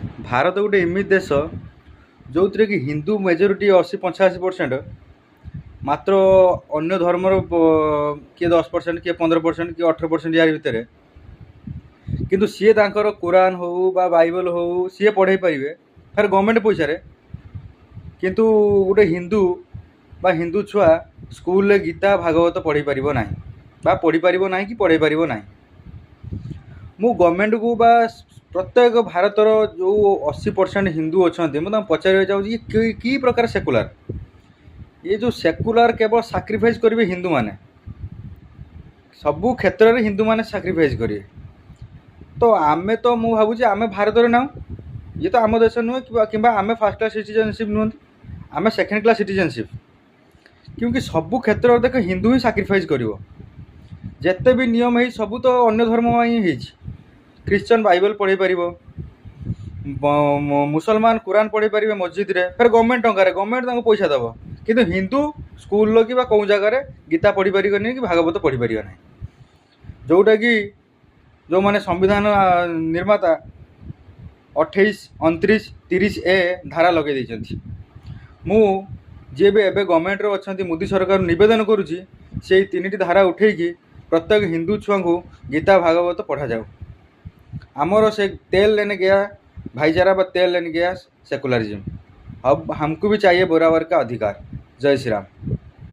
भारत गोटे एमती देश जो थी कि हिंदू मेजोरिटी 80-85% मात्र अन्य धर्मर किए 10% किए 15% किए 18% यार भितर किंतु सी तांकर कुरान हो बा बाइबल हो सी पढ़े पारे फिर गवर्नमेंट पैसा किंतु गोटे हिंदू बा हिंदू छुआ स्कूल गीता भागवत पढ़ी पार ना बा पढ़ी पार ना कि पढ़े पार ना मु गवर्नमेंट को बा प्रत्येक भारतर जो 80% हिंदू अच्छा मुझे पचार चाहिए कि प्रकार सेकुलार ये जो सेकुलार केवल साक्रिफाइस करेंगे हिंदू माने सबू क्षेत्र में हिंदू माने साक्रिफाइस करेंगे तो आमे तो मु भावुँ आमे भारत ना ये तो आम देश नुहे कि आमे फर्स्ट क्लास सिटीजनशिप नुहत आमे सेकेंड क्लास सिटीजनशिप क्योंकि सबू क्षेत्र देख हिंदू ही साक्रिफाइस कर जिते भी नियम है सबू तो अन्य धर्म ही क्रिश्चियन बाइबल पढ़े पार मुसलमान कुरान पढ़े पारे मस्जिद रे फिर गवर्नमेंट टंकार गवर्नमेंट पैसा दब किंतु हिंदू स्कूल कि कौ जगार गीता पढ़ी पार कि भागवत पढ़ी पार ना जोटा कि जो माने संविधान निर्माता 28, 29, 30A धारा लगे देइछन्ति मु जे भी एबे गवर्नमेंट रो अछन्ति मोदी सरकार निवेदन करुछि से तीन धारा उठेकी प्रत्येक हिंदू छुआ को गीता भागवत पढ़ा जाऊ आमर से तेल लेने गया भाईचारा व तेल लेने गया सेकुलरिज्म अब हमको भी चाहिए बराबर का अधिकार। जय श्री राम।